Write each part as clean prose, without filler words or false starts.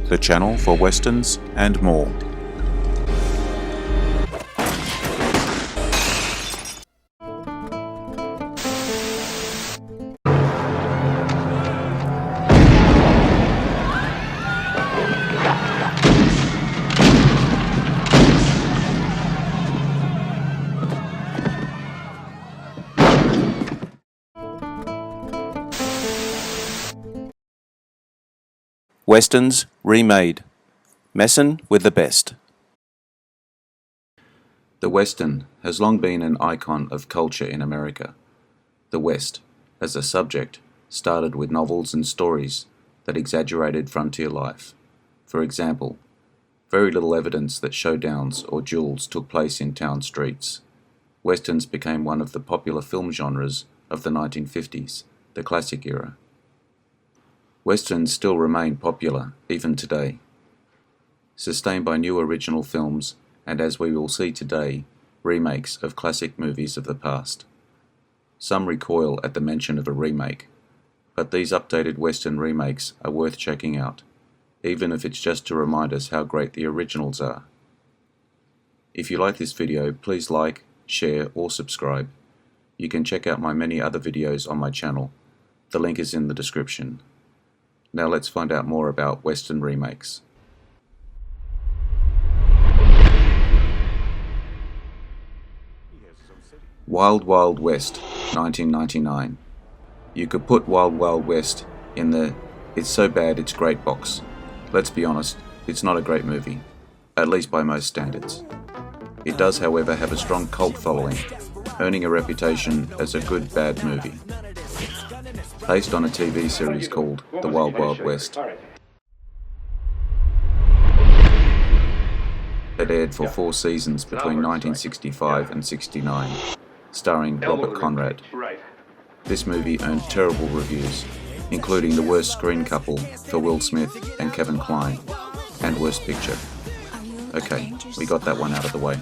the channel for westerns and more. Westerns Remade Messin with the best. The Western has long been an icon of culture in America. The West, as a subject, started with novels and stories that exaggerated frontier life. For example, very little evidence that showdowns or duels took place in town streets. Westerns became one of the popular film genres of the 1950s, the classic era. Westerns still remain popular, even today. Sustained by new original films, and as we will see today, remakes of classic movies of the past. Some recoil at the mention of a remake, but these updated Western remakes are worth checking out, even if it's just to remind us how great the originals are. If you like this video, please like, share, or subscribe. You can check out my many other videos on my channel. The link is in the description. Now let's find out more about Western remakes. Wild Wild West, 1999. You could put Wild Wild West in the "it's so bad it's great" box. Let's be honest, it's not a great movie, at least by most standards. It does, however, have a strong cult following, earning a reputation as a good bad movie. Based on a TV series called The Wild Wild West. It aired for 4 seasons between 1965 and 69, starring Robert Conrad. This movie earned terrible reviews, including the worst screen couple for Will Smith and Kevin Kline, and worst picture. Okay, we got that one out of the way.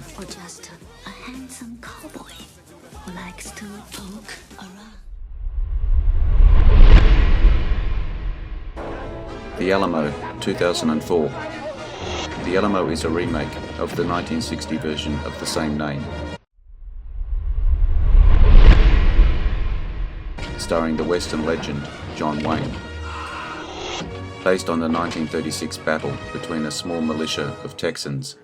The Alamo, 2004. The Alamo is a remake of the 1960 version of the same name, starring the Western legend John Wayne. Based on the 1936 battle between a small militia of Texans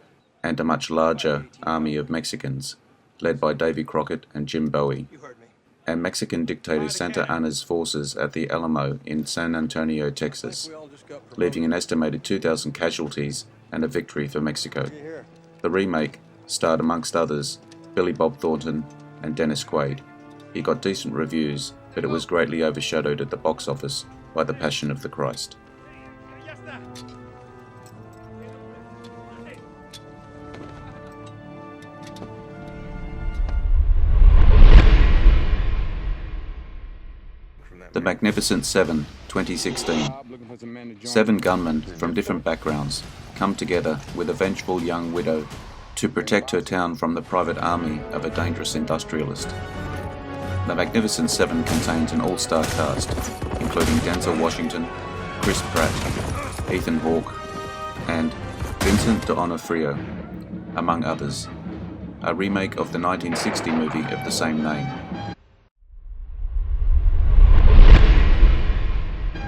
and a much larger army of Mexicans, led by Davy Crockett and Jim Bowie, and Mexican dictator Santa Anna's forces at the Alamo in San Antonio, Texas, leaving an estimated 2,000 casualties and a victory for Mexico. The remake starred, amongst others, Billy Bob Thornton and Dennis Quaid. He got decent reviews, but it was greatly overshadowed at the box office by The Passion of the Christ. The Magnificent Seven, 2016. 7 gunmen from different backgrounds come together with a vengeful young widow to protect her town from the private army of a dangerous industrialist. The Magnificent Seven contains an all-star cast, including Denzel Washington, Chris Pratt, Ethan Hawke, and Vincent D'Onofrio, among others. A remake of the 1960 movie of the same name.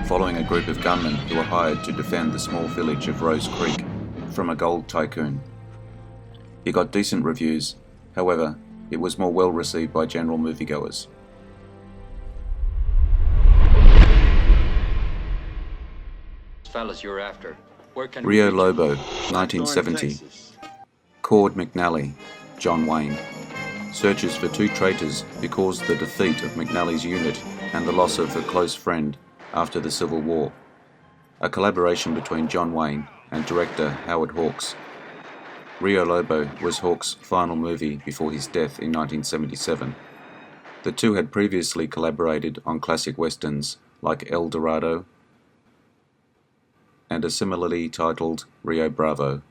Following a group of gunmen who were hired to defend the small village of Rose Creek from a gold tycoon. It got decent reviews, however, it was more well received by general moviegoers. Fellas you're after. Rio Lobo, 1970. Cord McNally, John Wayne, searches for 2 traitors who caused the defeat of McNally's unit and the loss of a close friend after the Civil War. A collaboration between John Wayne and director Howard Hawks. Rio Lobo was Hawks' final movie before his death in 1977. The two had previously collaborated on classic westerns like El Dorado and a similarly titled Rio Bravo.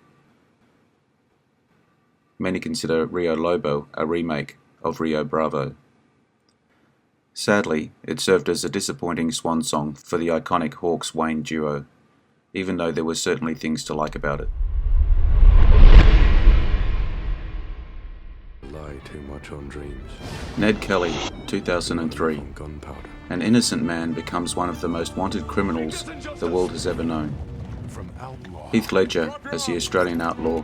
Many consider Rio Lobo a remake of Rio Bravo. Sadly, it served as a disappointing swan song for the iconic Hawks-Wayne duo. even though there were certainly things to like about it. Lie too much on dreams. Ned Kelly, 2003. On gunpowder. An innocent man becomes one of the most wanted criminals the world has ever known. From outlaw. Heath Ledger as the Australian outlaw.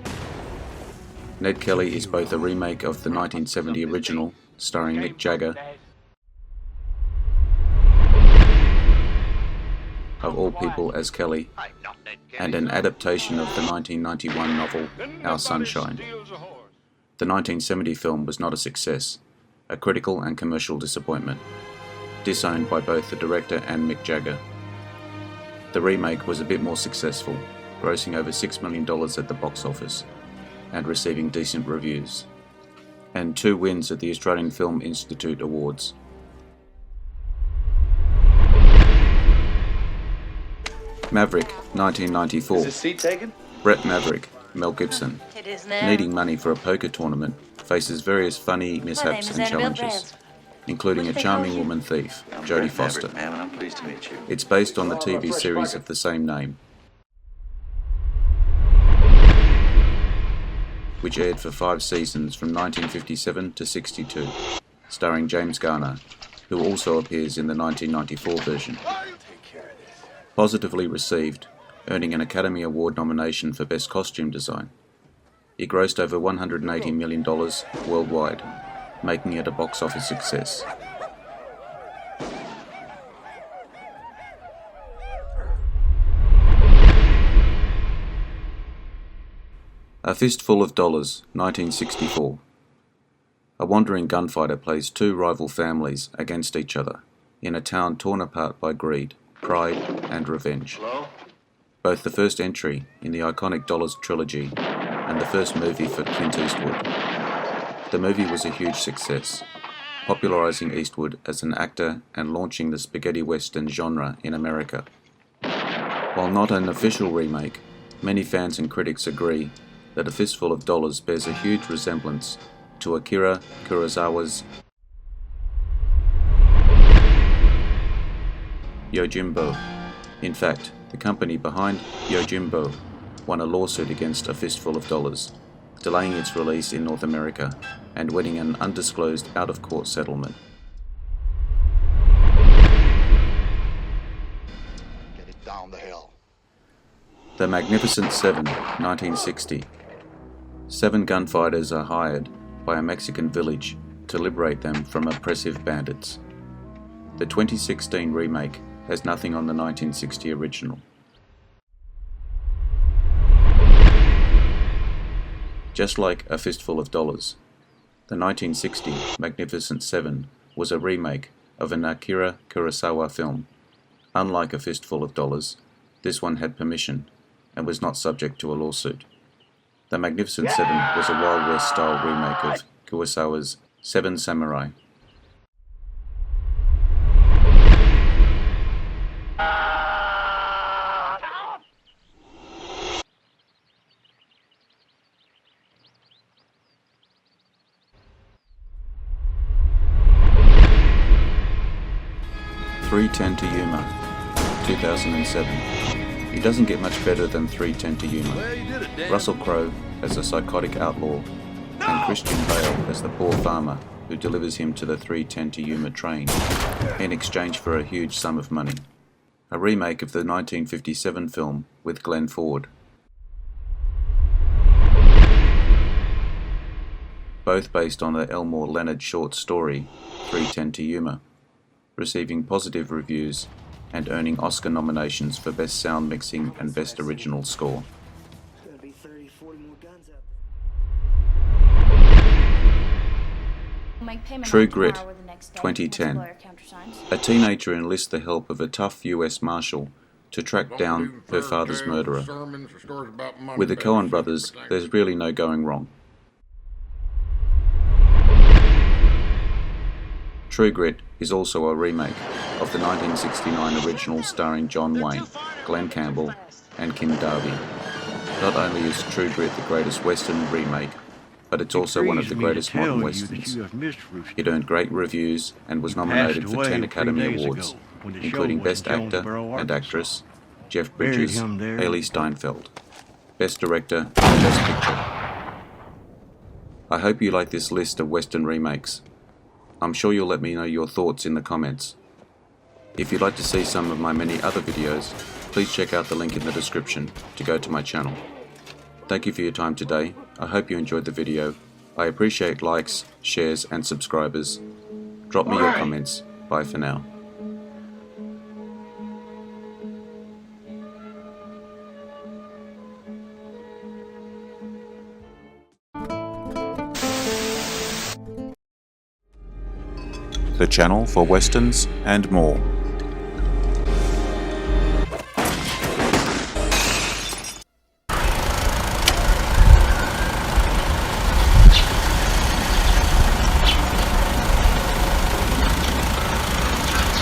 Ned Kelly is both a remake of the 1970 original, starring Mick Jagger, of all people as Kelly, and an adaptation of the 1991 novel Our Sunshine. The 1970 film was not a success, a critical and commercial disappointment, disowned by both the director and Mick Jagger. The remake was a bit more successful, grossing over $6 million at the box office, and receiving decent reviews, and 2 wins at the Australian Film Institute Awards. Maverick, 1994. Is this seat taken? Brett Maverick, Mel Gibson, It is now. needing money for a poker tournament, faces various funny mishaps and challenges, including a charming woman thief, Jodie Foster. Ma'am, and I'm pleased to meet you. It's based on the TV series of the same name, which aired for 5 seasons from 1957 to 62, starring James Garner, who also appears in the 1994 version. Positively received, earning an Academy Award nomination for Best Costume Design. It grossed over $180 million worldwide, making it a box office success. A Fistful of Dollars, 1964. A wandering gunfighter plays 2 rival families against each other in a town torn apart by greed, pride, and revenge. Hello? Both the first entry in the iconic Dollars trilogy and the first movie for Clint Eastwood. The movie was a huge success, popularizing Eastwood as an actor and launching the spaghetti western genre in America. While not an official remake, many fans and critics agree that A Fistful of Dollars bears a huge resemblance to Akira Kurosawa's Yojimbo. In fact, the company behind Yojimbo won a lawsuit against A Fistful of Dollars, delaying its release in North America and winning an undisclosed out-of-court settlement. Get it down the hill. The Magnificent Seven, 1960. 7 gunfighters are hired by a Mexican village to liberate them from oppressive bandits. The 2016 remake has nothing on the 1960 original. Just like A Fistful of Dollars, the 1960 Magnificent Seven was a remake of an Akira Kurosawa film. Unlike A Fistful of Dollars, this one had permission and was not subject to a lawsuit. The Magnificent Seven was a Wild West style remake of Kurosawa's Seven Samurai. .310 to Yuma, 2007. It doesn't get much better than .310 to Yuma. Russell Crowe as a psychotic outlaw, and Christian Bale as the poor farmer who delivers him to the .310 to Yuma train in exchange for a huge sum of money. A remake of the 1957 film with Glenn Ford. Both based on the Elmore Leonard short story .310 to Yuma, receiving positive reviews and earning Oscar nominations for Best Sound Mixing and Best Original Score. True Grit, 2010. A teenager enlists the help of a tough US Marshal to track down her father's murderer. With the Coen brothers, there's really no going wrong. True Grit is also a remake of the 1969 original starring John Wayne, Glenn Campbell, and Kim Darby. Not only is True Grit the greatest Western remake, but it's also one of the greatest modern Westerns. It earned great reviews and was nominated for 10 Academy Awards, including Best Actor and Actress, Jeff Bridges, him there. Haley Steinfeld. Best Director, Best Picture. I hope you like this list of Western remakes. I'm sure you'll let me know your thoughts in the comments. If you'd like to see some of my many other videos, please check out the link in the description to go to my channel. Thank you for your time today. I hope you enjoyed the video. I appreciate likes, shares and subscribers. Drop me your comments. Bye for now. The channel for westerns and more.